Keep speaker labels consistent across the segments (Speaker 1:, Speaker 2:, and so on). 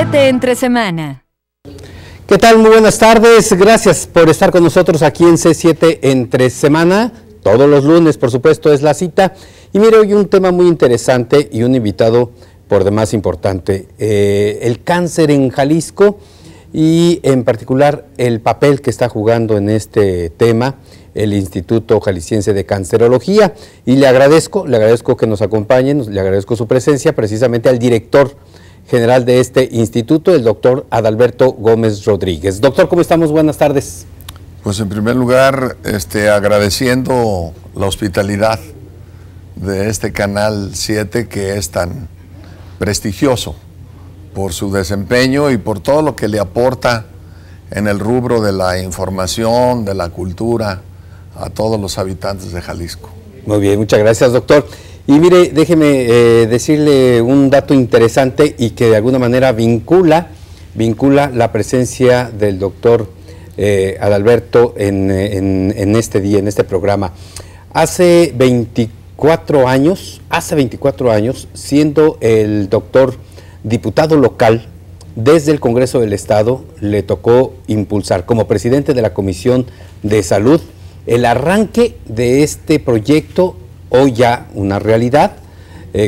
Speaker 1: C7 entre semana.
Speaker 2: ¿Qué tal? Muy buenas tardes. Gracias por estar con nosotros aquí en C7 entre semana. Todos los lunes, por supuesto, es la cita. Y mire, hoy un tema muy interesante y un invitado por demás importante. El cáncer en Jalisco y en particular el papel que está jugando en este tema el Instituto Jalisciense de Cancerología. Y le agradezco que nos acompañen, le agradezco su presencia precisamente al director general de este instituto, el doctor Adalberto Gómez Rodríguez. Doctor, ¿cómo estamos? Buenas tardes.
Speaker 3: Pues en primer lugar, agradeciendo la hospitalidad de este Canal 7 que es tan prestigioso por su desempeño y por todo lo que le aporta en el rubro de la información, de la cultura, a todos los habitantes de Jalisco.
Speaker 2: Muy bien, muchas gracias, doctor. Y mire, déjeme decirle un dato interesante y que de alguna manera vincula la presencia del doctor Adalberto en este día, en este programa. Hace 24 años, siendo el doctor diputado local desde el Congreso del Estado, le tocó impulsar como presidente de la Comisión de Salud el arranque de este proyecto, hoy ya una realidad,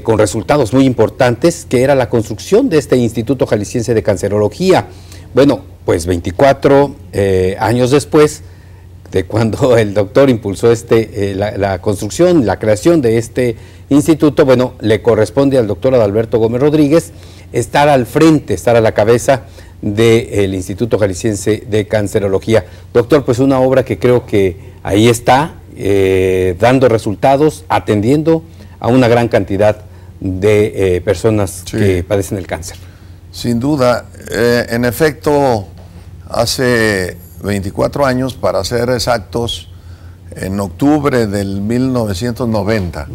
Speaker 2: con resultados muy importantes, que era la construcción de este Instituto Jalisciense de Cancerología. Bueno, pues 24 años después de cuando el doctor impulsó la construcción, la creación de este instituto, bueno, le corresponde al doctor Adalberto Gómez Rodríguez estar al frente, estar a la cabeza del Instituto Jalisciense de Cancerología. Doctor, pues una obra que creo que ahí está, dando resultados, atendiendo a una gran cantidad de personas que padecen el cáncer.
Speaker 3: Sin duda, en efecto, hace 24 años, para ser exactos, en octubre del 1990,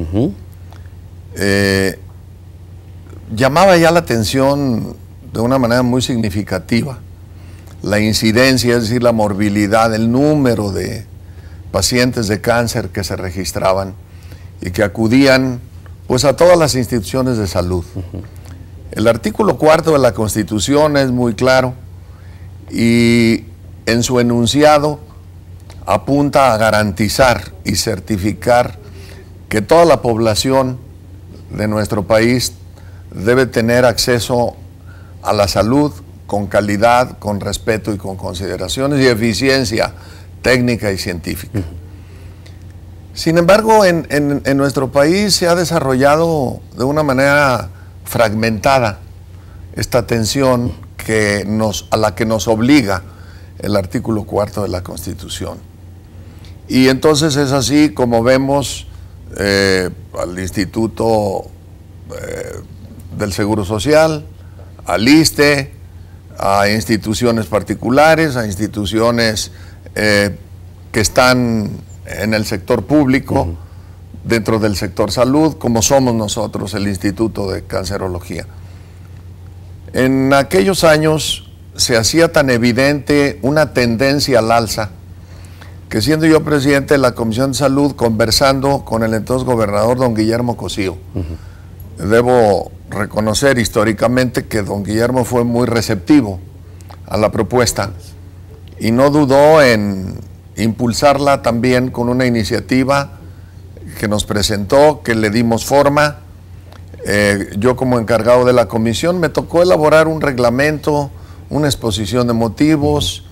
Speaker 3: llamaba ya la atención de una manera muy significativa la incidencia, es decir, la morbilidad, el número de pacientes de cáncer que se registraban y que acudían pues a todas las instituciones de salud. El artículo 4 de la Constitución es muy claro y en su enunciado apunta a garantizar y certificar que toda la población de nuestro país debe tener acceso a la salud con calidad, con respeto y con consideraciones y eficiencia técnica y científica. Sin embargo, en nuestro país se ha desarrollado de una manera fragmentada esta atención a la que nos obliga el artículo 4 de la Constitución. Y entonces es así como vemos al Instituto del Seguro Social, al ISSSTE, a instituciones particulares, a instituciones que están en el sector público, dentro del sector salud, como somos nosotros, el Instituto de Cancerología. En aquellos años se hacía tan evidente una tendencia al alza, que siendo yo presidente de la Comisión de Salud, conversando con el entonces gobernador don Guillermo Cosío, debo reconocer históricamente que don Guillermo fue muy receptivo a la propuesta y no dudó en impulsarla también con una iniciativa que nos presentó, que le dimos forma. Yo como encargado de la comisión me tocó elaborar un reglamento, una exposición de motivos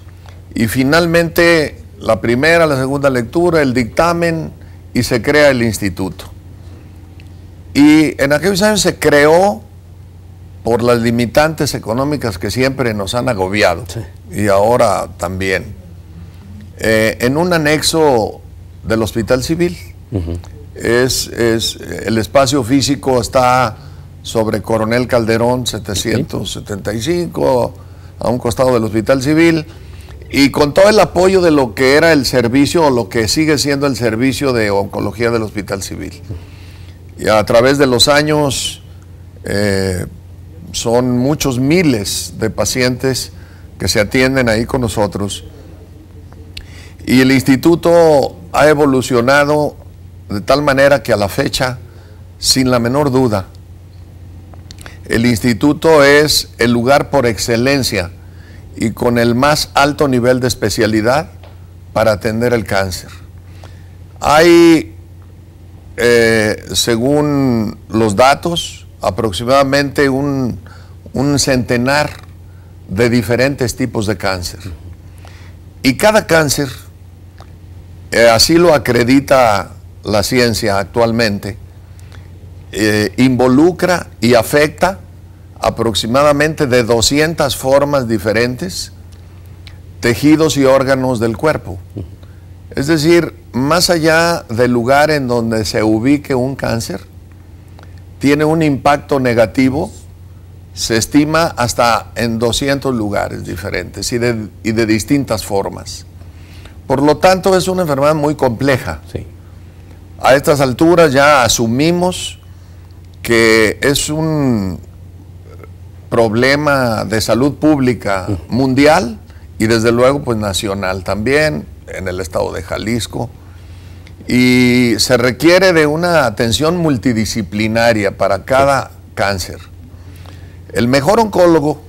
Speaker 3: y finalmente la primera, la segunda lectura, el dictamen y se crea el instituto. Y en aquellos años se creó por las limitantes económicas que siempre nos han agobiado, y ahora también, en un anexo del Hospital Civil. El espacio físico está sobre Coronel Calderón 775, a un costado del Hospital Civil, y con todo el apoyo de lo que era el servicio, o lo que sigue siendo el servicio de oncología del Hospital Civil. Y a través de los años son muchos miles de pacientes que se atienden ahí con nosotros. Y el instituto ha evolucionado de tal manera que a la fecha, sin la menor duda, el instituto es el lugar por excelencia y con el más alto nivel de especialidad para atender el cáncer. Hay, según los datos, aproximadamente un centenar de diferentes tipos de cáncer. Y cada cáncer, así lo acredita la ciencia actualmente, involucra y afecta aproximadamente de 200 formas diferentes, tejidos y órganos del cuerpo. Es decir, más allá del lugar en donde se ubique un cáncer, tiene un impacto negativo, se estima hasta en 200 lugares diferentes y de distintas formas. Por lo tanto, es una enfermedad muy compleja.
Speaker 2: Sí.
Speaker 3: A estas alturas ya asumimos que es un problema de salud pública mundial y desde luego pues nacional también, en el estado de Jalisco, y se requiere de una atención multidisciplinaria para cada cáncer. El mejor oncólogo,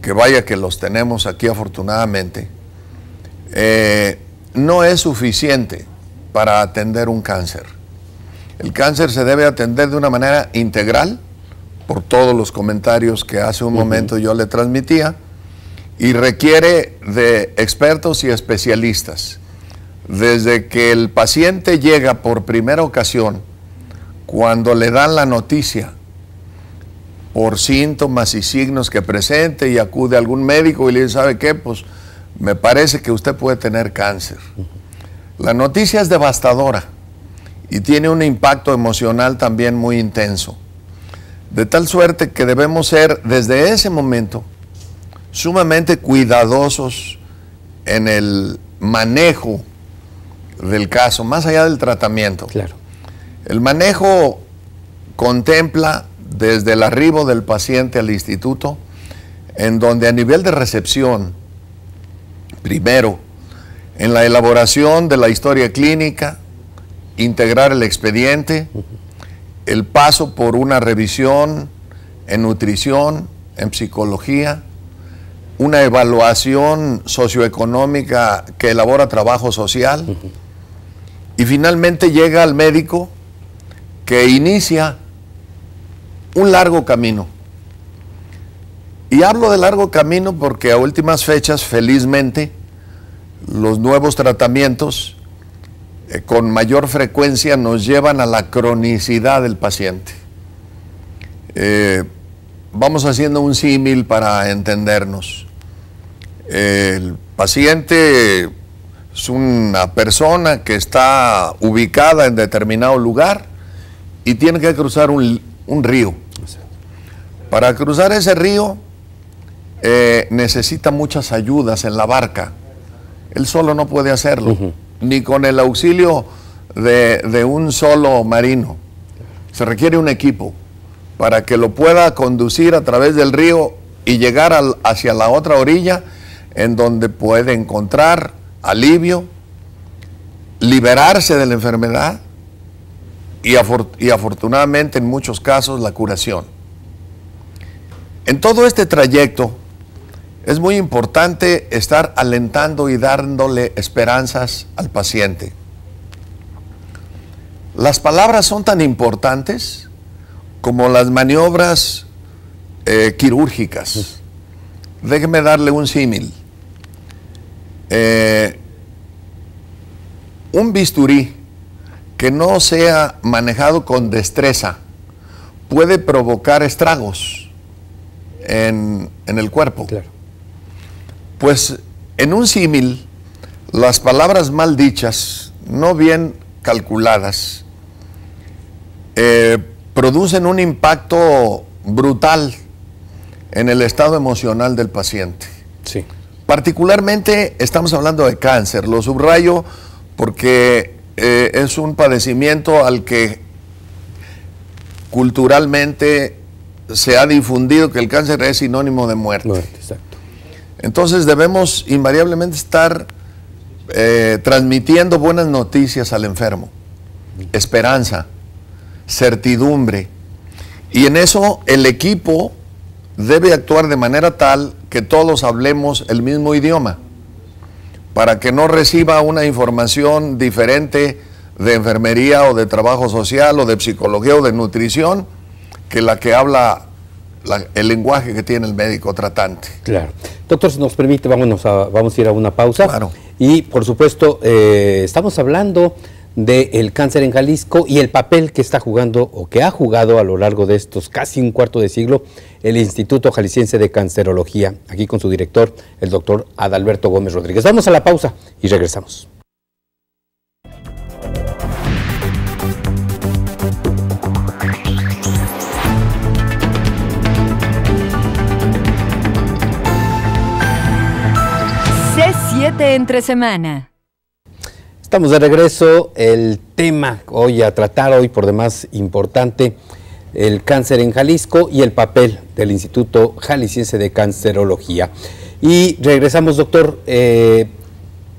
Speaker 3: que vaya que los tenemos aquí afortunadamente, no es suficiente para atender un cáncer. El cáncer se debe atender de una manera integral, por todos los comentarios que hace un momento yo le transmitía, y requiere de expertos y especialistas. Desde que el paciente llega por primera ocasión, cuando le dan la noticia, por síntomas y signos que presente y acude a algún médico y le dice, ¿sabe qué? Pues me parece que usted puede tener cáncer. La noticia es devastadora y tiene un impacto emocional también muy intenso. De tal suerte que debemos ser, desde ese momento, sumamente cuidadosos en el manejo del caso, más allá del tratamiento.
Speaker 2: Claro.
Speaker 3: El manejo contempla desde el arribo del paciente al instituto, en donde a nivel de recepción, primero, en la elaboración de la historia clínica, integrar el expediente, el paso por una revisión en nutrición, en psicología, una evaluación socioeconómica que elabora trabajo social, y finalmente llega al médico que inicia un largo camino. Y hablo de largo camino porque a últimas fechas, felizmente, los nuevos tratamientos con mayor frecuencia nos llevan a la cronicidad del paciente. Vamos haciendo un símil para entendernos. El paciente es una persona que está ubicada en determinado lugar y tiene que cruzar un río. Para cruzar ese río necesita muchas ayudas en la barca. Él solo no puede hacerlo, ni con el auxilio de un solo marino. Se requiere un equipo para que lo pueda conducir a través del río y llegar hacia la otra orilla, en donde puede encontrar alivio, liberarse de la enfermedad y afortunadamente en muchos casos la curación. En todo este trayecto es muy importante estar alentando y dándole esperanzas al paciente. Las palabras son tan importantes como las maniobras quirúrgicas. Déjeme darle un símil. Un bisturí que no sea manejado con destreza puede provocar estragos en el cuerpo.
Speaker 2: Claro.
Speaker 3: Pues en un símil, las palabras mal dichas, no bien calculadas, producen un impacto brutal en el estado emocional del paciente.
Speaker 2: Sí.
Speaker 3: Particularmente estamos hablando de cáncer, lo subrayo porque es un padecimiento al que culturalmente se ha difundido que el cáncer es sinónimo de muerte.
Speaker 2: Exacto.
Speaker 3: Entonces debemos invariablemente estar transmitiendo buenas noticias al enfermo, esperanza, certidumbre, Y en eso el equipo debe actuar de manera tal que todos hablemos el mismo idioma, para que no reciba una información diferente de enfermería o de trabajo social o de psicología o de nutrición que la que habla el lenguaje que tiene el médico tratante.
Speaker 2: Claro. Doctor, si nos permite, vamos a ir a una pausa.
Speaker 3: Claro.
Speaker 2: Y, por supuesto, estamos hablando del cáncer en Jalisco y el papel que está jugando o que ha jugado a lo largo de estos casi un cuarto de siglo el Instituto Jalisciense de Cancerología, aquí con su director, el doctor Adalberto Gómez Rodríguez. Vamos a la pausa y regresamos.
Speaker 1: C7 entre semana.
Speaker 2: Estamos de regreso. El tema hoy a tratar, hoy por demás importante, el cáncer en Jalisco y el papel del Instituto Jalisciense de Cancerología. Y regresamos, doctor.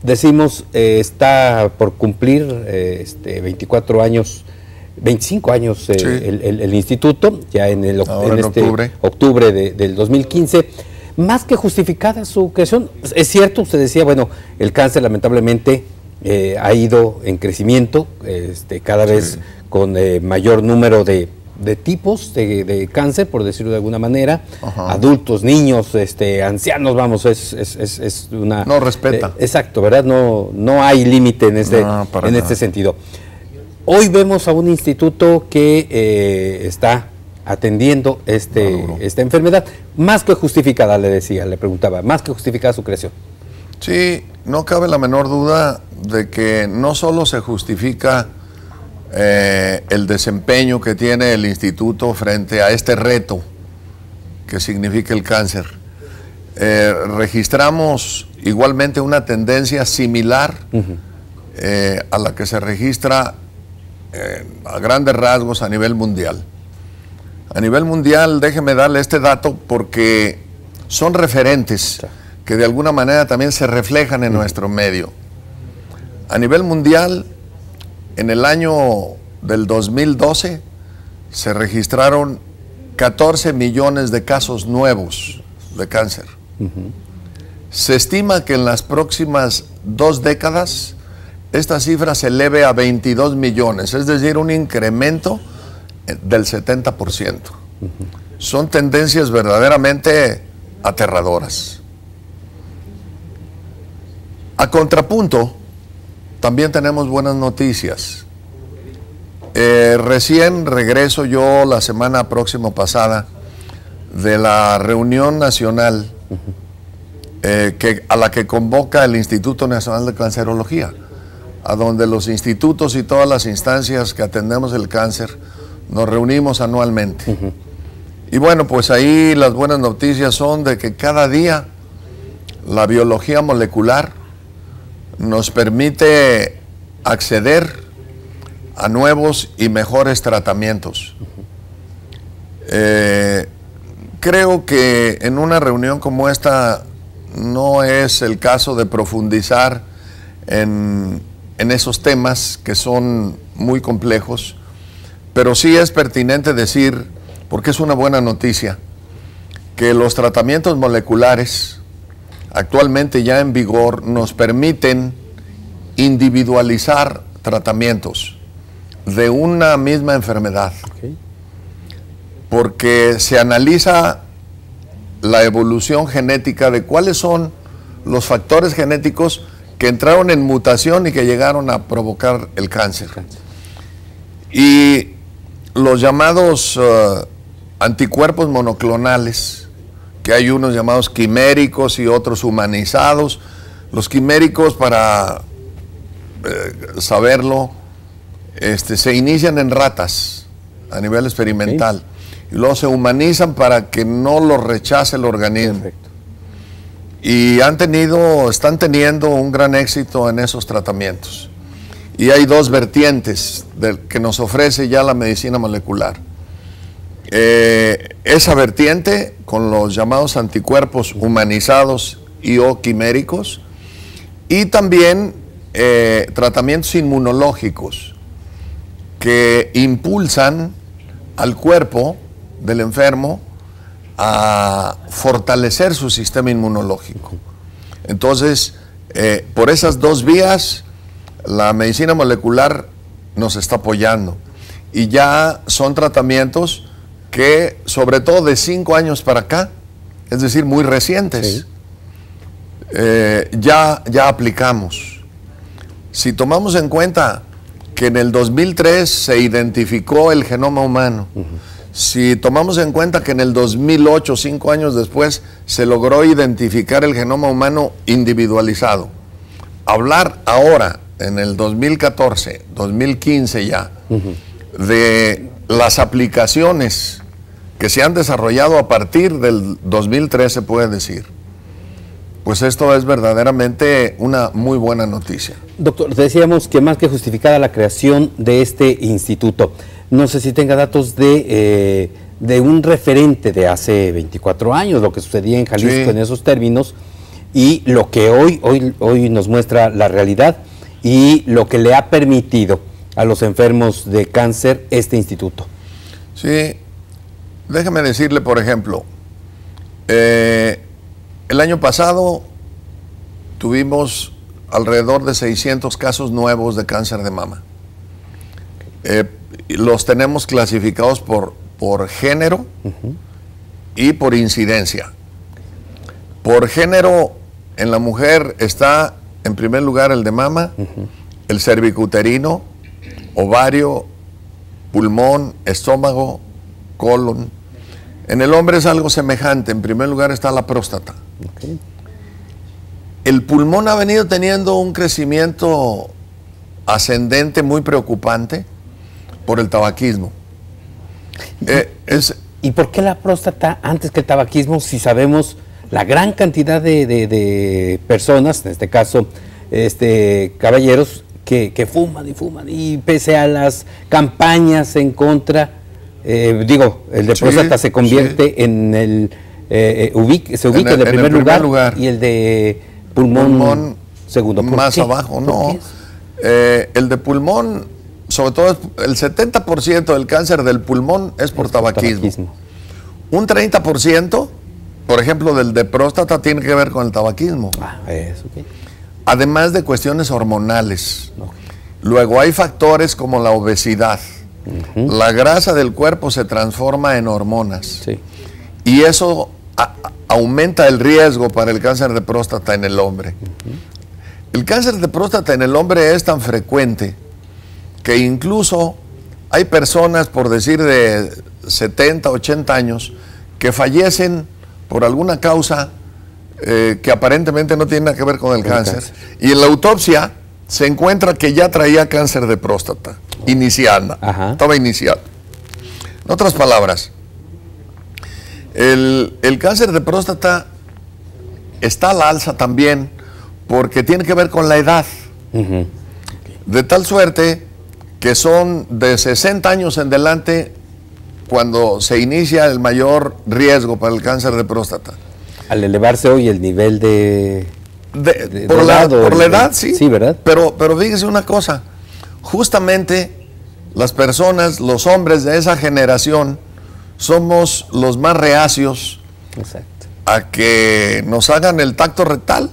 Speaker 2: Decimos, está por cumplir 24 años, 25 años sí. el instituto, ya en octubre del 2015. Más que justificada su creación. Es cierto, usted decía, bueno, el cáncer lamentablemente ha ido en crecimiento, cada vez con mayor número de tipos de cáncer, por decirlo de alguna manera. Ajá. Adultos, niños, ancianos, vamos, es una...
Speaker 3: No respeta.
Speaker 2: Exacto, ¿verdad? No hay límite en este sentido. Hoy vemos a un instituto que está atendiendo esta enfermedad, más que justificada, le preguntaba, más que justificada su creación.
Speaker 3: Sí, no cabe la menor duda de que no solo se justifica el desempeño que tiene el instituto frente a este reto que significa el cáncer. Registramos igualmente una tendencia similar a la que se registra a grandes rasgos a nivel mundial. A nivel mundial, déjeme darle este dato porque son referentes que de alguna manera también se reflejan en nuestro medio. A nivel mundial, en el año del 2012 se registraron 14 millones de casos nuevos de cáncer. Se estima que en las próximas 2 décadas esta cifra se eleve a 22 millones, es decir, un incremento del 70%. Son tendencias verdaderamente aterradoras. A contrapunto, también tenemos buenas noticias. Recién regreso yo la semana próxima pasada de la reunión nacional a la que convoca el Instituto Nacional de Cancerología, a donde los institutos y todas las instancias que atendemos el cáncer nos reunimos anualmente. Y bueno, pues ahí las buenas noticias son de que cada día la biología molecular nos permite acceder a nuevos y mejores tratamientos. Creo que en una reunión como esta no es el caso de profundizar en esos temas que son muy complejos, pero sí es pertinente decir, porque es una buena noticia, que los tratamientos moleculares actualmente ya en vigor nos permiten individualizar tratamientos de una misma enfermedad, porque se analiza la evolución genética de cuáles son los factores genéticos que entraron en mutación y que llegaron a provocar el cáncer. Y los llamados anticuerpos monoclonales, que hay unos llamados quiméricos y otros humanizados. Los quiméricos, para saberlo, se inician en ratas a nivel experimental y luego se humanizan para que no los rechace el organismo. Perfecto. Y están teniendo un gran éxito en esos tratamientos. Y hay 2 vertientes que nos ofrece ya la medicina molecular. Esa vertiente con los llamados anticuerpos humanizados y o quiméricos, y también tratamientos inmunológicos que impulsan al cuerpo del enfermo a fortalecer su sistema inmunológico. Entonces, por esas dos vías, la medicina molecular nos está apoyando. Y ya son tratamientos que, sobre todo de 5 años para acá, es decir, muy recientes, ya aplicamos. Si tomamos en cuenta que en el 2003 se identificó el genoma humano, si tomamos en cuenta que en el 2008, 5 años después, se logró identificar el genoma humano individualizado, hablar ahora, en el 2014, 2015 ya, de las aplicaciones que se han desarrollado a partir del 2013, puede decir, pues esto es verdaderamente una muy buena noticia.
Speaker 2: Doctor, decíamos que más que justificada la creación de este instituto, no sé si tenga datos de un referente de hace 24 años, lo que sucedía en Jalisco en esos términos, y lo que hoy nos muestra la realidad y lo que le ha permitido a los enfermos de cáncer este instituto.
Speaker 3: Sí, déjame decirle, por ejemplo, el año pasado tuvimos alrededor de 600 casos nuevos de cáncer de mama. Los tenemos clasificados por género y por incidencia. Por género, en la mujer está en primer lugar el de mama, el cervicuterino, ovario, pulmón, estómago, colon. En el hombre es algo semejante. En primer lugar está la próstata. El pulmón ha venido teniendo un crecimiento ascendente muy preocupante por el tabaquismo.
Speaker 2: ¿Y por qué la próstata antes que el tabaquismo, si sabemos la gran cantidad de personas, en este caso caballeros, que fuman y pese a las campañas en contra, el de próstata se convierte en el, se ubica en el primer lugar y el de pulmón segundo.
Speaker 3: Más abajo, no. El de pulmón, sobre todo el 70% del cáncer del pulmón es por tabaquismo. Un 30%, por ejemplo, del de próstata tiene que ver con el tabaquismo. Además de cuestiones hormonales. Luego hay factores como la obesidad. La grasa del cuerpo se transforma en hormonas. Y eso aumenta el riesgo para el cáncer de próstata en el hombre. El cáncer de próstata en el hombre es tan frecuente que incluso hay personas, por decir de 70, 80 años, que fallecen por alguna causa que aparentemente no tiene nada que ver con el cáncer. Y en la autopsia se encuentra que ya traía cáncer de próstata, estaba iniciado. En otras palabras, el cáncer de próstata está a la alza también porque tiene que ver con la edad. De tal suerte que son de 60 años en adelante cuando se inicia el mayor riesgo para el cáncer de próstata.
Speaker 2: Al elevarse hoy el nivel
Speaker 3: por la edad, sí.
Speaker 2: Sí, ¿verdad?
Speaker 3: Pero fíjese una cosa, justamente las personas, los hombres de esa generación, somos los más reacios a que nos hagan el tacto rectal.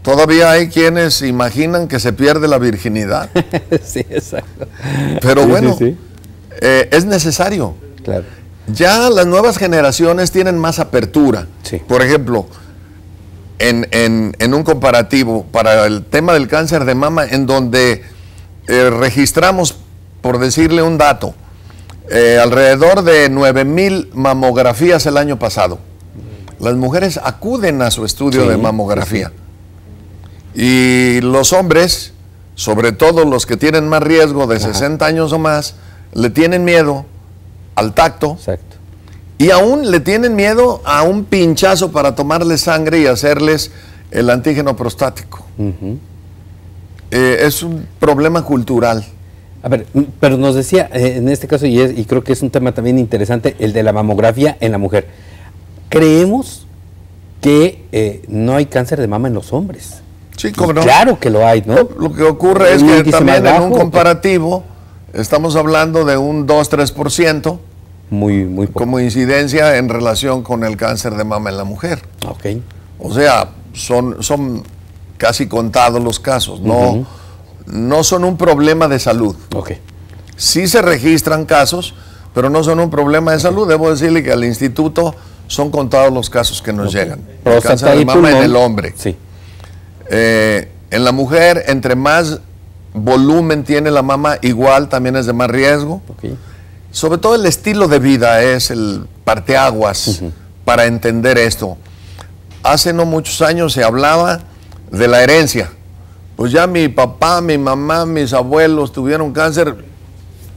Speaker 3: Todavía hay quienes imaginan que se pierde la virginidad.
Speaker 2: Sí, exacto.
Speaker 3: Pero bueno, es necesario.
Speaker 2: Claro.
Speaker 3: Ya las nuevas generaciones tienen más apertura. Por ejemplo, en un comparativo para el tema del cáncer de mama, en donde registramos, por decirle un dato, alrededor de 9,000 mamografías el año pasado. Las mujeres acuden a su estudio de mamografía. Y los hombres, sobre todo los que tienen más riesgo de 60 años o más, le tienen miedo al tacto. Y aún le tienen miedo a un pinchazo para tomarles sangre y hacerles el antígeno prostático. Es un problema cultural.
Speaker 2: A ver, pero nos decía, en este caso, y creo que es un tema también interesante, el de la mamografía en la mujer. Creemos que no hay cáncer de mama en los hombres.
Speaker 3: Sí, cómo no.
Speaker 2: Claro que lo hay, ¿no?
Speaker 3: Lo que ocurre es que también en un comparativo estamos hablando de un 2-3%,
Speaker 2: muy poco.
Speaker 3: como incidencia en relación con el cáncer de mama en la mujer.
Speaker 2: Ok.
Speaker 3: O sea, son casi contados los casos, no, no son un problema de salud.
Speaker 2: Ok.
Speaker 3: Sí se registran casos, pero no son un problema de salud. Debo decirle que al instituto son contados los casos que nos llegan. El cáncer de mama en el hombre.
Speaker 2: Sí.
Speaker 3: En la mujer, entre más volumen tiene la mama, igual también es de más riesgo.
Speaker 2: Ok.
Speaker 3: Sobre todo el estilo de vida es el parteaguas para entender esto. Hace no muchos años se hablaba de la herencia. Pues ya mi papá, mi mamá, mis abuelos tuvieron cáncer,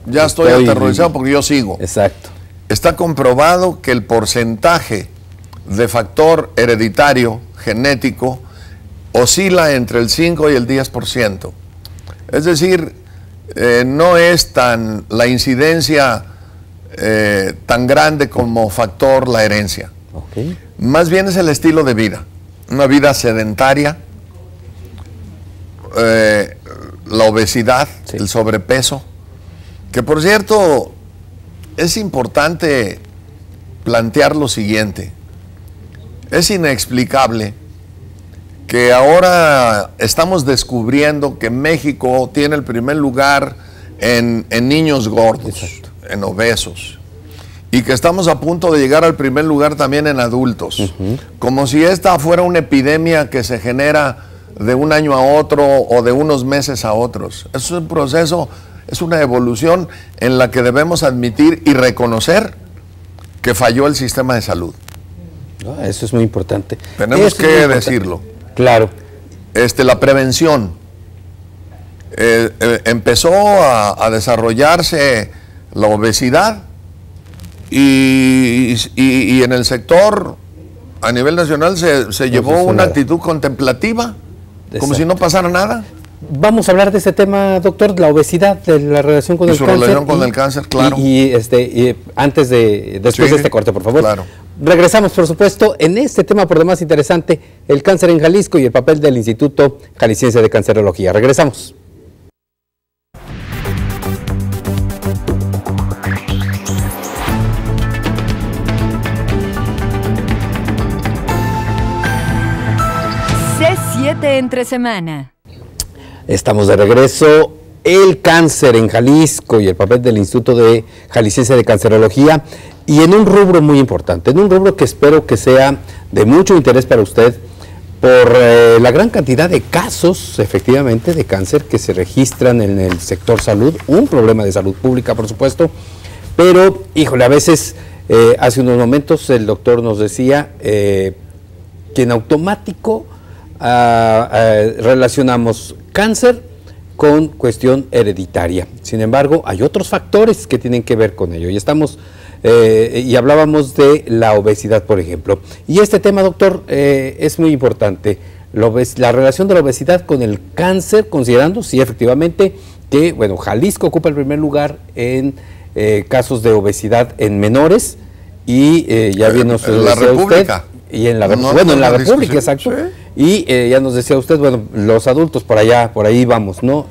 Speaker 3: ya estoy aterrorizado porque yo sigo.
Speaker 2: Exacto.
Speaker 3: Está comprobado que el porcentaje de factor hereditario genético oscila entre el 5 y el 10%. Es decir, no es tan la incidencia tan grande como factor la herencia.
Speaker 2: Okay.
Speaker 3: Más bien es el estilo de vida. Una vida sedentaria, la obesidad,
Speaker 2: sí,
Speaker 3: el sobrepeso, que por cierto es importante plantear lo siguiente. Es inexplicable que ahora estamos descubriendo que México tiene el primer lugar en niños gordos,
Speaker 2: exacto,
Speaker 3: en obesos, y que estamos a punto de llegar al primer lugar también en adultos, como si esta fuera una epidemia que se genera de un año a otro o de unos meses a otros. Es un proceso, es una evolución en la que debemos admitir y reconocer que falló el sistema de salud.
Speaker 2: Eso es muy importante.
Speaker 3: Tenemos que decirlo.
Speaker 2: Claro.
Speaker 3: La prevención. Empezó a desarrollarse la obesidad y en el sector a nivel nacional se llevó una actitud contemplativa, como si no pasara nada.
Speaker 2: Vamos a hablar de ese tema, doctor, la obesidad, de la relación con el cáncer.
Speaker 3: Su relación con el cáncer, claro.
Speaker 2: Después de este corte, por favor.
Speaker 3: Claro.
Speaker 2: Regresamos, por supuesto, en este tema por demás interesante, el cáncer en Jalisco y el papel del Instituto Jalisciense de Cancerología. Regresamos.
Speaker 1: C7 entre semana.
Speaker 2: Estamos de regreso. El cáncer en Jalisco y el papel del Instituto de Jalisciense de Cancerología, y en un rubro muy importante, en un rubro que espero que sea de mucho interés para usted por la gran cantidad de casos, efectivamente, de cáncer que se registran en el sector salud, un problema de salud pública, por supuesto, pero, híjole, a veces, hace unos momentos el doctor nos decía que en automático relacionamos cáncer con cuestión hereditaria. Sin embargo, hay otros factores que tienen que ver con ello. Y hablábamos de la obesidad, por ejemplo. Y este tema, doctor, es muy importante. La relación de la obesidad con el cáncer, considerando, sí, efectivamente, que, bueno, Jalisco ocupa el primer lugar en casos de obesidad en menores y ya bien nos
Speaker 3: en la República.
Speaker 2: Y en la República, exacto. ¿Sí? Y ya nos decía usted, bueno, los adultos por ahí vamos, ¿no?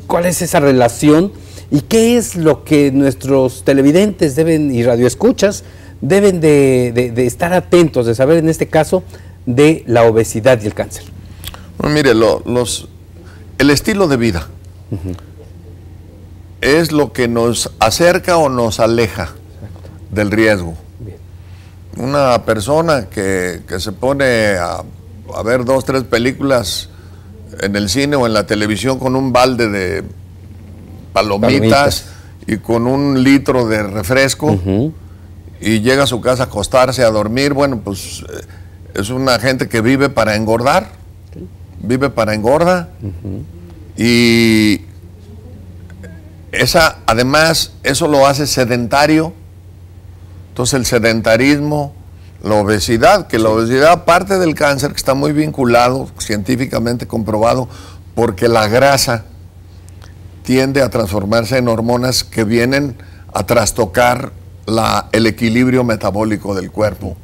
Speaker 2: ¿Cuál es esa relación y qué es lo que nuestros televidentes y radioescuchas deben de estar atentos, de saber en este caso de la obesidad y el cáncer?
Speaker 3: Bueno, mire, el estilo de vida es lo que nos acerca o nos aleja del riesgo. Una persona que se pone a ver 2, 3 películas en el cine o en la televisión con un balde de palomitas y con un litro de refresco y llega a su casa a acostarse, a dormir, bueno, pues es una gente que vive para engordar, vive para engorda y además eso lo hace sedentario. Entonces el sedentarismo, la obesidad, que la obesidad parte del cáncer, que está muy vinculado, científicamente comprobado, porque la grasa tiende a transformarse en hormonas que vienen a trastocar el equilibrio metabólico del cuerpo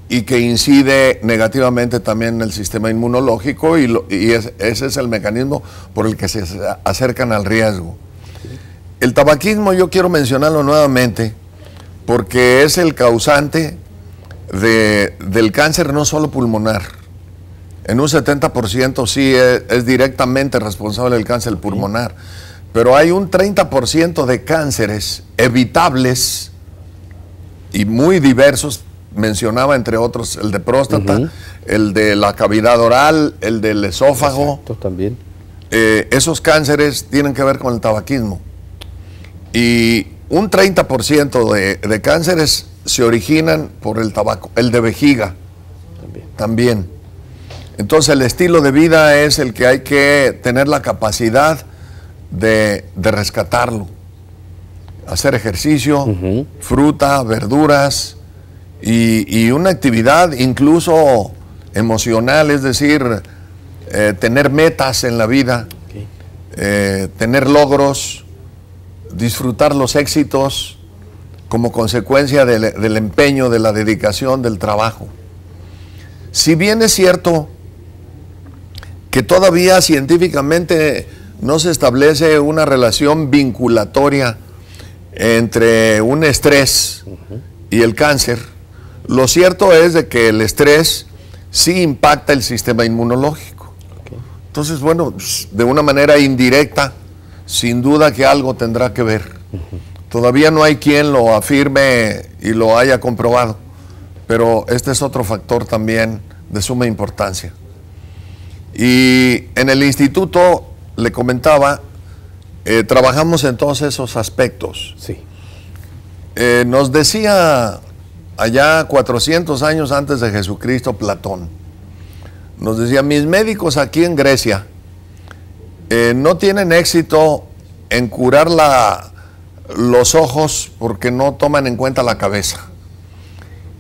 Speaker 3: y que incide negativamente también en el sistema inmunológico y ese es el mecanismo por el que se acercan al riesgo. El tabaquismo, yo quiero mencionarlo nuevamente, porque es el causante del cáncer no solo pulmonar. En un 70% sí es directamente responsable del cáncer pulmonar, pero hay un 30% de cánceres evitables y muy diversos. Mencionaba entre otros el de próstata, el de la cavidad oral, el del esófago.
Speaker 2: Exacto, también.
Speaker 3: Esos cánceres tienen que ver con el tabaquismo. Y un 30% de cánceres se originan por el tabaco, el de vejiga también. Entonces el estilo de vida es el que hay que tener la capacidad de rescatarlo. Hacer ejercicio, fruta, verduras y una actividad incluso emocional, es decir, tener metas en la vida, tener logros, disfrutar los éxitos como consecuencia del empeño, de la dedicación, del trabajo. Si bien es cierto que todavía científicamente no se establece una relación vinculatoria entre un estrés y el cáncer, lo cierto es de que el estrés sí impacta el sistema inmunológico. Entonces, bueno, de una manera indirecta, sin duda que algo tendrá que ver. Todavía no hay quien lo afirme y lo haya comprobado, pero este es otro factor también de suma importancia. Y en el instituto, le comentaba, trabajamos en todos esos aspectos.
Speaker 2: Sí.
Speaker 3: Nos decía allá 400 años antes de Jesucristo Platón, nos decía, mis médicos aquí en Grecia no tienen éxito en curar los ojos porque no toman en cuenta la cabeza.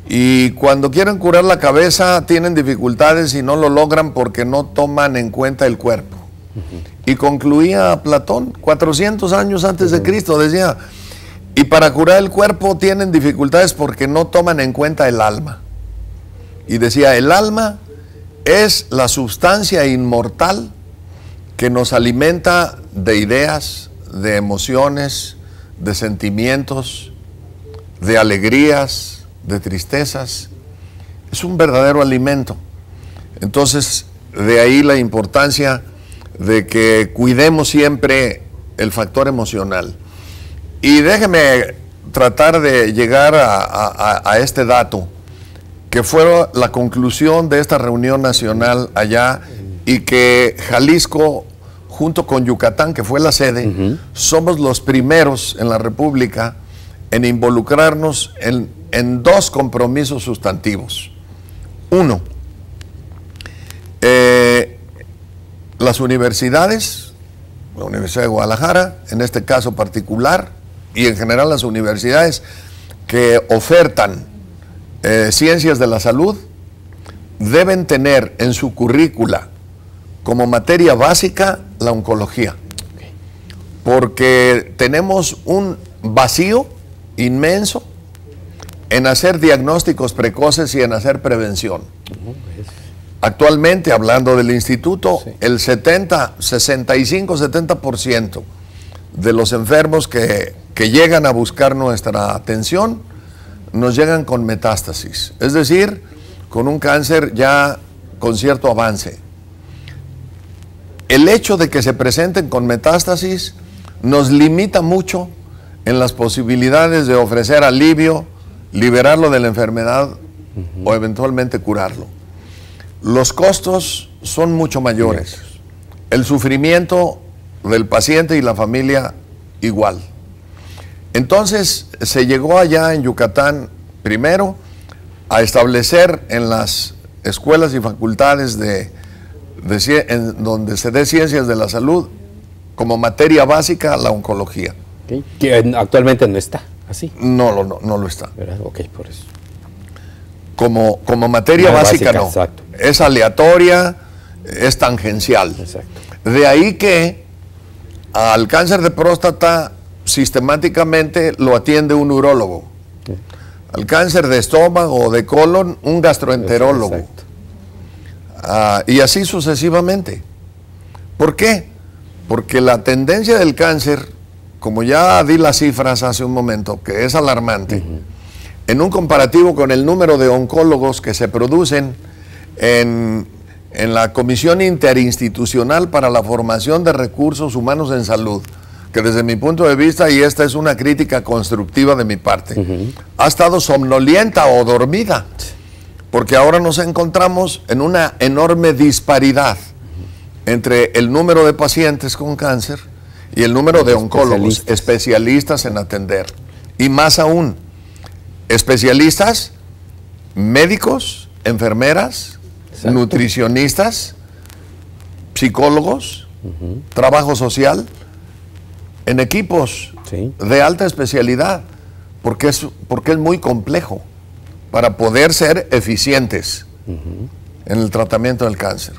Speaker 3: Y cuando quieren curar la cabeza tienen dificultades y no lo logran porque no toman en cuenta el cuerpo. Y concluía Platón, 400 años antes de Cristo, decía, y para curar el cuerpo tienen dificultades porque no toman en cuenta el alma. Y decía, el alma es la sustancia inmortal que nos alimenta de ideas, de emociones, de sentimientos, de alegrías, de tristezas. Es un verdadero alimento. Entonces, de ahí la importancia de que cuidemos siempre el factor emocional. Y déjeme tratar de llegar a este dato, que fue la conclusión de esta reunión nacional allá, y que Jalisco, junto con Yucatán, que fue la sede, somos los primeros en la República en involucrarnos en dos compromisos sustantivos. Uno, las universidades, la Universidad de Guadalajara, en este caso particular, y en general las universidades que ofertan ciencias de la salud, deben tener en su currícula como materia básica la oncología. Porque tenemos un vacío inmenso en hacer diagnósticos precoces y en hacer prevención. Actualmente, hablando del instituto, el 65-70% de los enfermos que llegan a buscar nuestra atención nos llegan con metástasis, es decir, con un cáncer ya con cierto avance. El hecho de que se presenten con metástasis nos limita mucho en las posibilidades de ofrecer alivio, liberarlo de la enfermedad o eventualmente curarlo. Los costos son mucho mayores. El sufrimiento del paciente y la familia igual. Entonces se llegó allá en Yucatán primero a establecer en las escuelas y facultades en donde se dé ciencias de la salud como materia básica la oncología.
Speaker 2: Que actualmente no está así.
Speaker 3: No lo está.
Speaker 2: ¿Verdad? Ok, por eso.
Speaker 3: Como materia básica no.
Speaker 2: Exacto.
Speaker 3: Es aleatoria, es tangencial.
Speaker 2: Exacto.
Speaker 3: De ahí que al cáncer de próstata sistemáticamente lo atiende un urólogo. Sí. Al cáncer de estómago o de colon, un gastroenterólogo. Exacto. Y así sucesivamente. ¿Por qué? Porque la tendencia del cáncer, como ya di las cifras hace un momento, que es alarmante, en un comparativo con el número de oncólogos que se producen en la Comisión Interinstitucional para la Formación de Recursos Humanos en Salud, que desde mi punto de vista, y esta es una crítica constructiva de mi parte, ha estado somnolienta o dormida, porque ahora nos encontramos en una enorme disparidad entre el número de pacientes con cáncer y el número de oncólogos, especialistas en atender. Y más aún, especialistas, médicos, enfermeras, nutricionistas, psicólogos, trabajo social, en equipos de alta especialidad, porque es muy complejo para poder ser eficientes en el tratamiento del cáncer.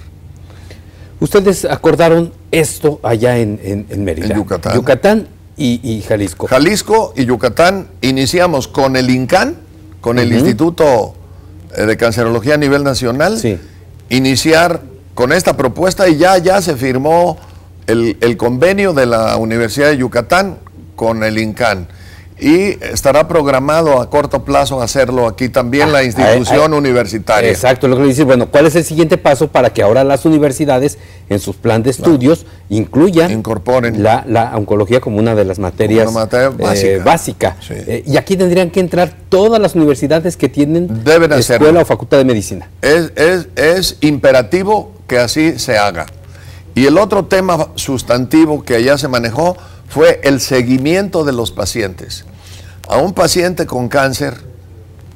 Speaker 2: Ustedes acordaron esto allá en Mérida.
Speaker 3: En Yucatán.
Speaker 2: Yucatán y Jalisco.
Speaker 3: Jalisco y Yucatán iniciamos con el INCAN, con el Instituto de Cancerología a nivel nacional, iniciar con esta propuesta, y ya se firmó el convenio de la Universidad de Yucatán con el INCAN. Y estará programado a corto plazo hacerlo aquí también la institución universitaria.
Speaker 2: Exacto, lo que le dice, bueno, ¿cuál es el siguiente paso para que ahora las universidades en sus planes de estudios incorporen la oncología como una de las materias básica? Y aquí tendrían que entrar todas las universidades que tienen escuela o facultad de medicina.
Speaker 3: Es imperativo que así se haga. Y el otro tema sustantivo que allá se manejó fue el seguimiento de los pacientes. A un paciente con cáncer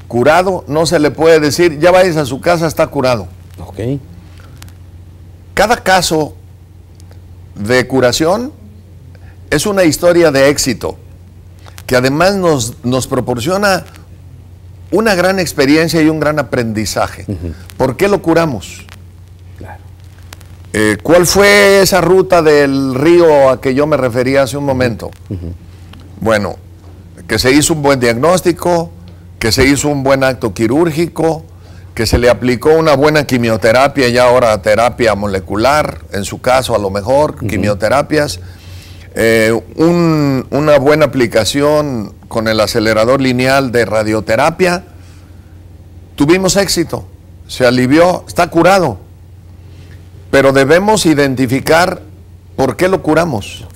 Speaker 3: curado no se le puede decir, ya vayas a su casa, está curado. Cada caso de curación es una historia de éxito, que además nos proporciona una gran experiencia y un gran aprendizaje. ¿Por qué lo curamos? ¿Cuál fue esa ruta del río a que yo me refería hace un momento? Bueno, que se hizo un buen diagnóstico, que se hizo un buen acto quirúrgico, que se le aplicó una buena quimioterapia y ahora terapia molecular, en su caso a lo mejor, quimioterapias, una buena aplicación con el acelerador lineal de radioterapia. Tuvimos éxito, se alivió, está curado. Pero debemos identificar por qué lo curamos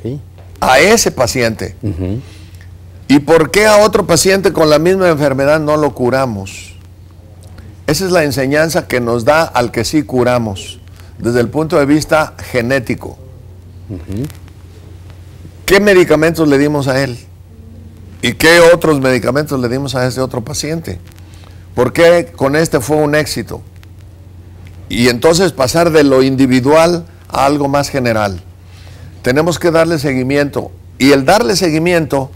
Speaker 3: a ese paciente. ¿Y por qué a otro paciente con la misma enfermedad no lo curamos? Esa es la enseñanza que nos da al que sí curamos, desde el punto de vista genético. ¿Qué medicamentos le dimos a él? ¿Y qué otros medicamentos le dimos a ese otro paciente? ¿Por qué con este fue un éxito? Y entonces pasar de lo individual a algo más general. Tenemos que darle seguimiento. Y el darle seguimiento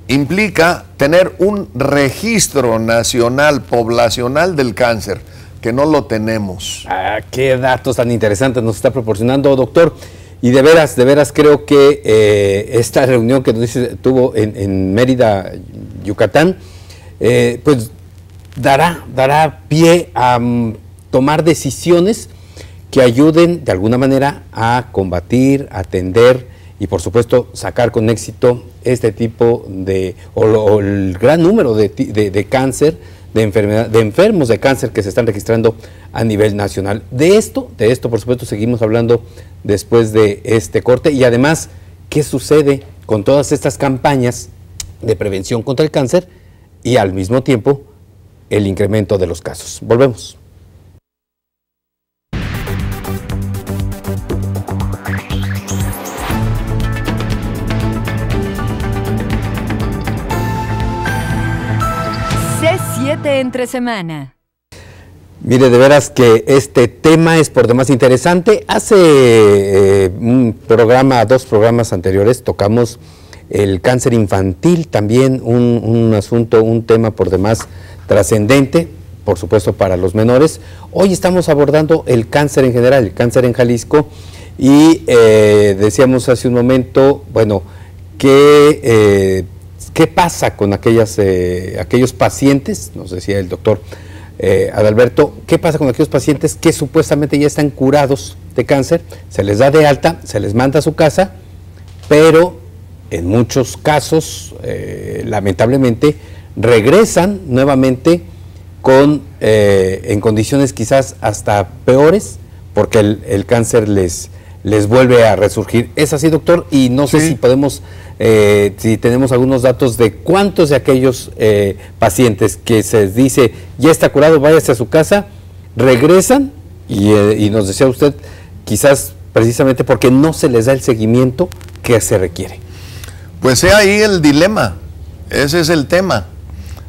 Speaker 3: implica tener un registro nacional, poblacional del cáncer, que no lo tenemos.
Speaker 2: Qué datos tan interesantes nos está proporcionando, doctor. Y de veras creo que esta reunión que tuvo en Mérida, Yucatán, pues dará pie a tomar decisiones que ayuden de alguna manera a combatir, atender y por supuesto sacar con éxito este tipo de, o el gran número de cáncer, de enfermos de cáncer que se están registrando a nivel nacional. De esto por supuesto seguimos hablando después de este corte, y además, ¿qué sucede con todas estas campañas de prevención contra el cáncer y al mismo tiempo el incremento de los casos? Volvemos.
Speaker 1: C7 entre semana.
Speaker 2: Mire, de veras que este tema es por demás interesante. Hace dos programas anteriores tocamos el cáncer infantil, también un asunto, un tema por demás trascendente, por supuesto para los menores. Hoy estamos abordando el cáncer en general, el cáncer en Jalisco, y decíamos hace un momento, bueno, ¿qué pasa con aquellos pacientes? Nos decía el doctor Adalberto, ¿qué pasa con aquellos pacientes que supuestamente ya están curados de cáncer? Se les da de alta, se les manda a su casa, pero en muchos casos, lamentablemente, regresan nuevamente en condiciones quizás hasta peores, porque el cáncer les vuelve a resurgir. ¿Es así, doctor? Y no sé si podemos, si tenemos algunos datos de cuántos de aquellos pacientes que se dice ya está curado, váyase a su casa, regresan y nos decía usted, quizás precisamente porque no se les da el seguimiento que se requiere.
Speaker 3: Pues he ahí el dilema, ese es el tema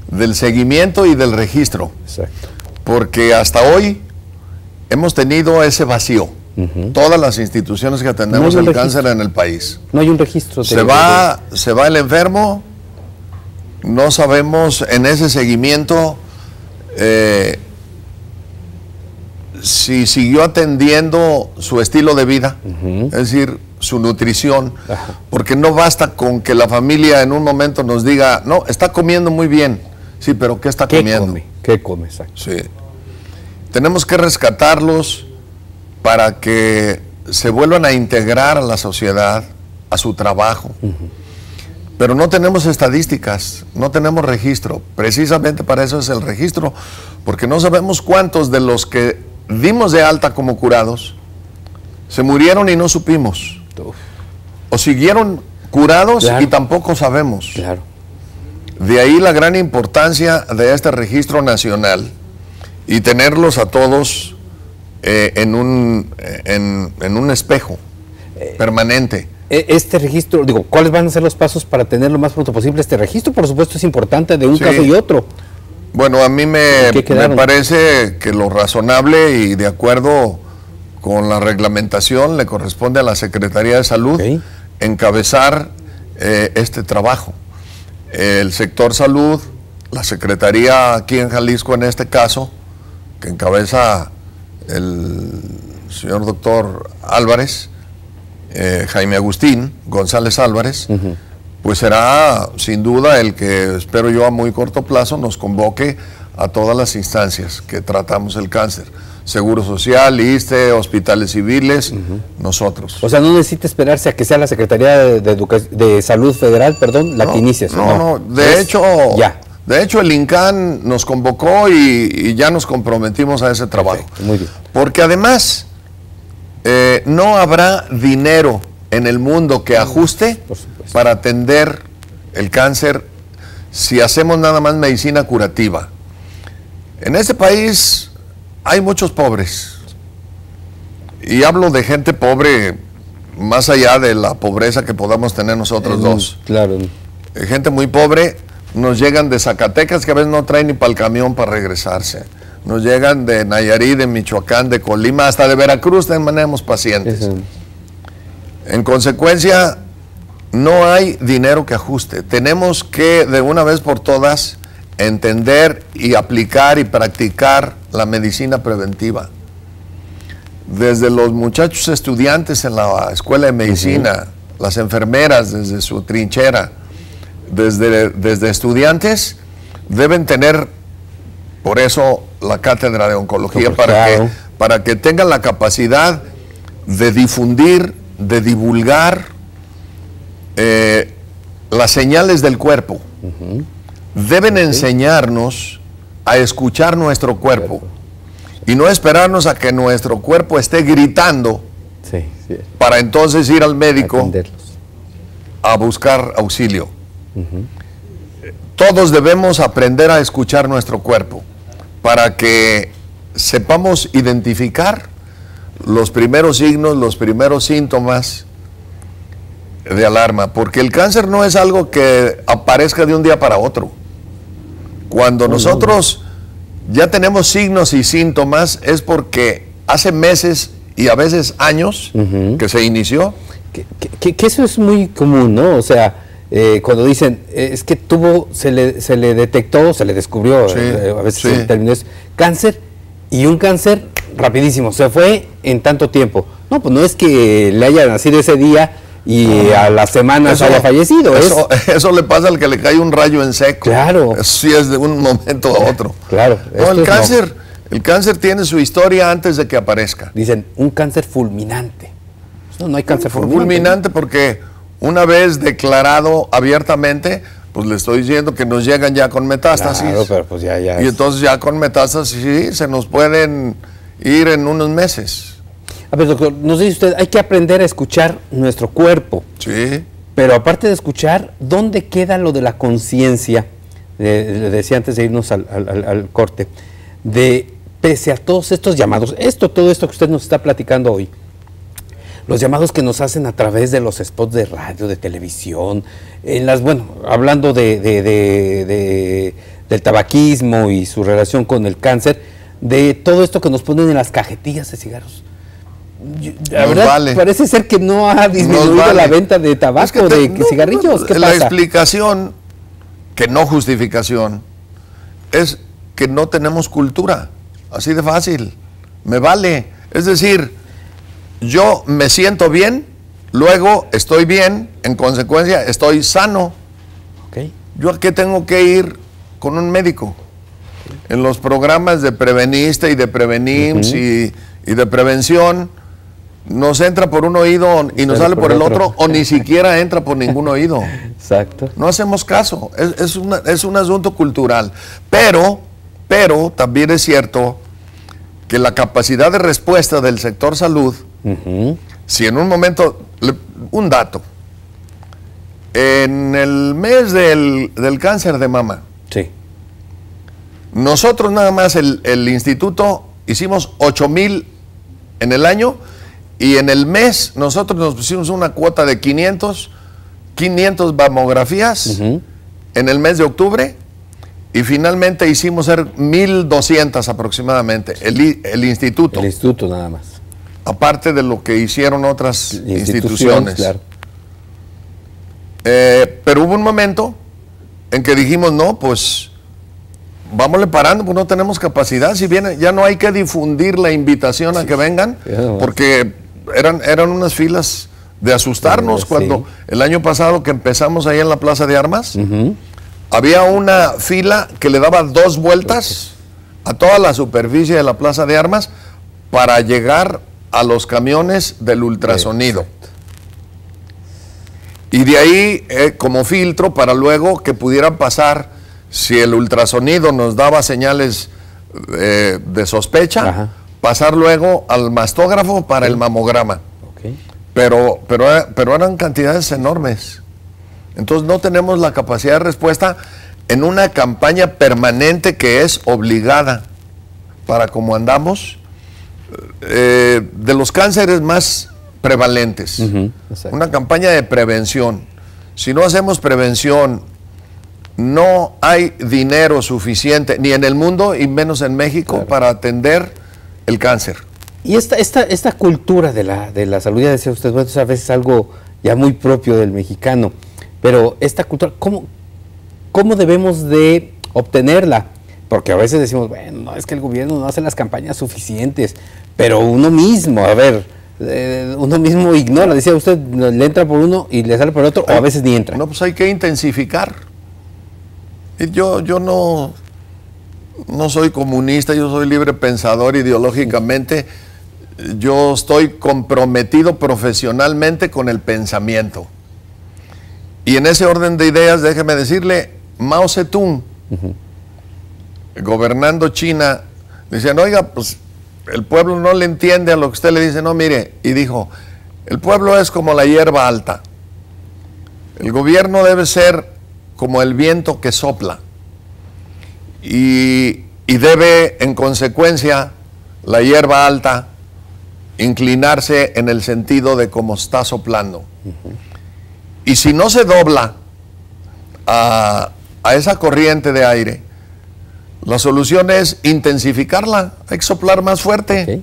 Speaker 3: del seguimiento y del registro.
Speaker 2: Exacto.
Speaker 3: Porque hasta hoy hemos tenido ese vacío. Todas las instituciones que atendemos el cáncer en el país.
Speaker 2: No hay un registro.
Speaker 3: Se va el enfermo, no sabemos en ese seguimiento si siguió atendiendo su estilo de vida, es decir, su nutrición, porque no basta con que la familia en un momento nos diga, no, está comiendo muy bien, sí, pero ¿qué está comiendo?
Speaker 2: ¿Qué come? Exacto.
Speaker 3: Sí. Tenemos que rescatarlos para que se vuelvan a integrar a la sociedad, a su trabajo. Pero no tenemos estadísticas, no tenemos registro. Precisamente para eso es el registro, porque no sabemos cuántos de los que dimos de alta como curados se murieron y no supimos. O siguieron curados y tampoco sabemos.
Speaker 2: Claro.
Speaker 3: De ahí la gran importancia de este registro nacional y tenerlos a todos en un espejo permanente.
Speaker 2: Este registro, digo, ¿cuáles van a ser los pasos para tener lo más pronto posible este registro? Por supuesto es importante de un caso y otro.
Speaker 3: Bueno, a mí me parece que lo razonable y de acuerdo con la reglamentación le corresponde a la Secretaría de Salud encabezar este trabajo. El sector salud, la Secretaría aquí en Jalisco en este caso, que encabeza el señor doctor Álvarez, Jaime Agustín González Álvarez, pues será sin duda el que espero yo a muy corto plazo nos convoque a todas las instancias que tratamos el cáncer. Seguro Social, ISSSTE, hospitales civiles, nosotros.
Speaker 2: O sea, no necesita esperarse a que sea la Secretaría de Salud Federal, perdón, la que inicie eso.
Speaker 3: No, de hecho el INCAN nos convocó y ya nos comprometimos a ese trabajo.
Speaker 2: Perfecto, muy bien.
Speaker 3: Porque además no habrá dinero en el mundo que ajuste para atender el cáncer si hacemos nada más medicina curativa. En este país hay muchos pobres, y hablo de gente pobre más allá de la pobreza que podamos tener nosotros dos.
Speaker 2: Claro.
Speaker 3: Gente muy pobre, nos llegan de Zacatecas que a veces no traen ni para el camión para regresarse. Nos llegan de Nayarit, de Michoacán, de Colima, hasta de Veracruz tenemos pacientes. En consecuencia, no hay dinero que ajuste. Tenemos que de una vez por todas entender y aplicar y practicar la medicina preventiva. Desde los muchachos estudiantes en la escuela de medicina, las enfermeras desde su trinchera, desde estudiantes, deben tener, por eso, la cátedra de oncología, para que tengan la capacidad de difundir, de divulgar las señales del cuerpo. Deben enseñarnos a escuchar nuestro cuerpo y no esperarnos a que nuestro cuerpo esté gritando para entonces ir al médico a buscar auxilio. Todos debemos aprender a escuchar nuestro cuerpo para que sepamos identificar los primeros signos, los primeros síntomas de alarma, porque el cáncer no es algo que aparezca de un día para otro. Cuando nosotros ya tenemos signos y síntomas es porque hace meses y a veces años que se inició.
Speaker 2: Que eso es muy común, ¿no? O sea, cuando dicen, es que se le detectó, se le descubrió, a veces el término es cáncer, y un cáncer rapidísimo, se fue en tanto tiempo. No, pues no es que le haya nacido ese día y a las semanas haya fallecido.
Speaker 3: Eso le pasa al que le cae un rayo en seco.
Speaker 2: Claro.
Speaker 3: Sí, es de un momento a otro.
Speaker 2: Claro.
Speaker 3: No, el cáncer tiene su historia antes de que aparezca.
Speaker 2: Dicen, un cáncer fulminante. No hay cáncer fulminante.
Speaker 3: Fulminante porque una vez declarado abiertamente, Pues le estoy diciendo que nos llegan ya con metástasis.
Speaker 2: Claro, pero pues ya.
Speaker 3: Y entonces ya con metástasis sí, se nos pueden ir en unos meses.
Speaker 2: A ver, doctor, nos dice usted, hay que aprender a escuchar nuestro cuerpo.
Speaker 3: Sí.
Speaker 2: Pero aparte de escuchar, ¿dónde queda lo de la conciencia? Le decía antes de irnos al corte, de pese a todos estos llamados, todo esto que usted nos está platicando hoy, los llamados que nos hacen a través de los spots de radio, de televisión, hablando del tabaquismo y su relación con el cáncer, de todo esto que nos ponen en las cajetillas de cigarros. La verdad, parece ser que no ha disminuido la venta de tabaco, de cigarrillos. ¿Qué pasa?
Speaker 3: La explicación, que no justificación, es que no tenemos cultura. Así de fácil. Me vale. Es decir, yo me siento bien, luego estoy bien, en consecuencia estoy sano.
Speaker 2: Okay.
Speaker 3: ¿Yo a qué tengo que ir con un médico? En los programas de Prevenista y de Prevenims y de prevención, nos entra por un oído y nos sale por el otro, o ni siquiera entra por ningún oído.
Speaker 2: Exacto.
Speaker 3: No hacemos caso, es un asunto cultural. Pero también es cierto que la capacidad de respuesta del sector salud, si en un momento, un dato, en el mes del cáncer de mama,
Speaker 2: sí,
Speaker 3: nosotros nada más, el instituto, hicimos 8,000 en el año, y en el mes nosotros nos pusimos una cuota de 500 mamografías en el mes de octubre, y finalmente hicimos 1,200 aproximadamente, el instituto.
Speaker 2: El instituto nada más.
Speaker 3: Aparte de lo que hicieron otras instituciones.
Speaker 2: Claro.
Speaker 3: Pero hubo un momento en que dijimos, no, pues vámonos parando, pues no tenemos capacidad. Si viene, ya no hay que difundir la invitación a que vengan, porque eran unas filas de asustarnos. Cuando el año pasado que empezamos ahí en la Plaza de Armas, había una fila que le daba 2 vueltas a toda la superficie de la Plaza de Armas para llegar a los camiones del ultrasonido. Y de ahí como filtro para luego que pudieran pasar, si el ultrasonido nos daba señales de sospecha, pasar luego al mastógrafo para el mamograma. Pero eran cantidades enormes. Entonces no tenemos la capacidad de respuesta en una campaña permanente que es obligada para como andamos, de los cánceres más prevalentes. Una campaña de prevención. Si no hacemos prevención, no hay dinero suficiente, ni en el mundo y menos en México, para atender el cáncer.
Speaker 2: Y esta cultura de la salud, ya decía usted, bueno, a veces es algo ya muy propio del mexicano, pero esta cultura, ¿cómo debemos de obtenerla? Porque a veces decimos, bueno, no, es que el gobierno no hace las campañas suficientes, pero uno mismo, uno mismo ignora, decía usted, le entra por uno y le sale por otro, o a veces ni entra.
Speaker 3: No, pues hay que intensificar. Yo no soy comunista, yo soy libre pensador ideológicamente. Yo estoy comprometido profesionalmente con el pensamiento. Y en ese orden de ideas, déjeme decirle, Mao Zedong, gobernando China, decían, oiga, pues el pueblo no le entiende a lo que usted le dice. No, mire, y dijo, el pueblo es como la hierba alta. El gobierno debe ser como el viento que sopla. Y debe, en consecuencia, la hierba alta inclinarse en el sentido de cómo está soplando. Y si no se dobla a esa corriente de aire, la solución es intensificarla. Hay que soplar más fuerte.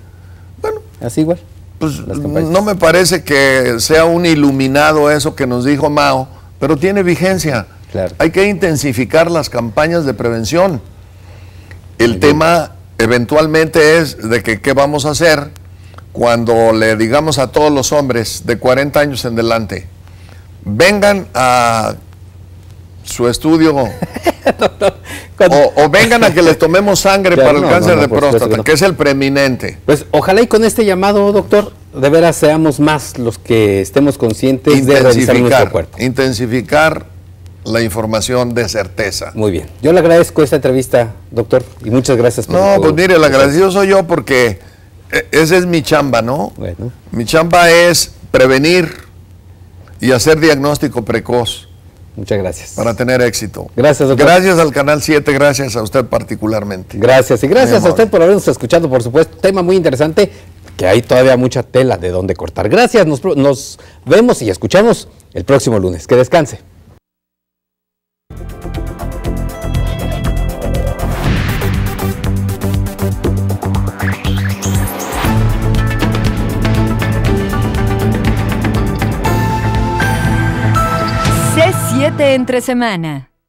Speaker 3: Bueno,
Speaker 2: así igual.
Speaker 3: Pues no me parece que sea un iluminado eso que nos dijo Mao, pero tiene vigencia.
Speaker 2: Claro.
Speaker 3: Hay que intensificar las campañas de prevención. El tema eventualmente es de que qué vamos a hacer cuando le digamos a todos los hombres de 40 años en adelante, vengan a su estudio o vengan a que les tomemos sangre para el cáncer de próstata, que es el preeminente.
Speaker 2: Pues ojalá y con este llamado, doctor, de veras seamos más los que estemos conscientes de revisar nuestro cuerpo.
Speaker 3: Intensificar la información de certeza.
Speaker 2: Muy bien. Yo le agradezco esta entrevista, doctor, y muchas gracias por
Speaker 3: No, pues mire, el agradecido soy yo porque esa es mi chamba, ¿no?
Speaker 2: Bueno.
Speaker 3: Mi chamba es prevenir y hacer diagnóstico precoz.
Speaker 2: Muchas gracias.
Speaker 3: Para tener éxito.
Speaker 2: Gracias, doctor.
Speaker 3: Gracias al Canal 7, gracias a usted particularmente.
Speaker 2: Gracias, y gracias a usted por habernos escuchado, por supuesto. Tema muy interesante, que hay todavía mucha tela de dónde cortar. Gracias, nos vemos y escuchamos el próximo lunes. Que descanse.
Speaker 1: C7 entre semana.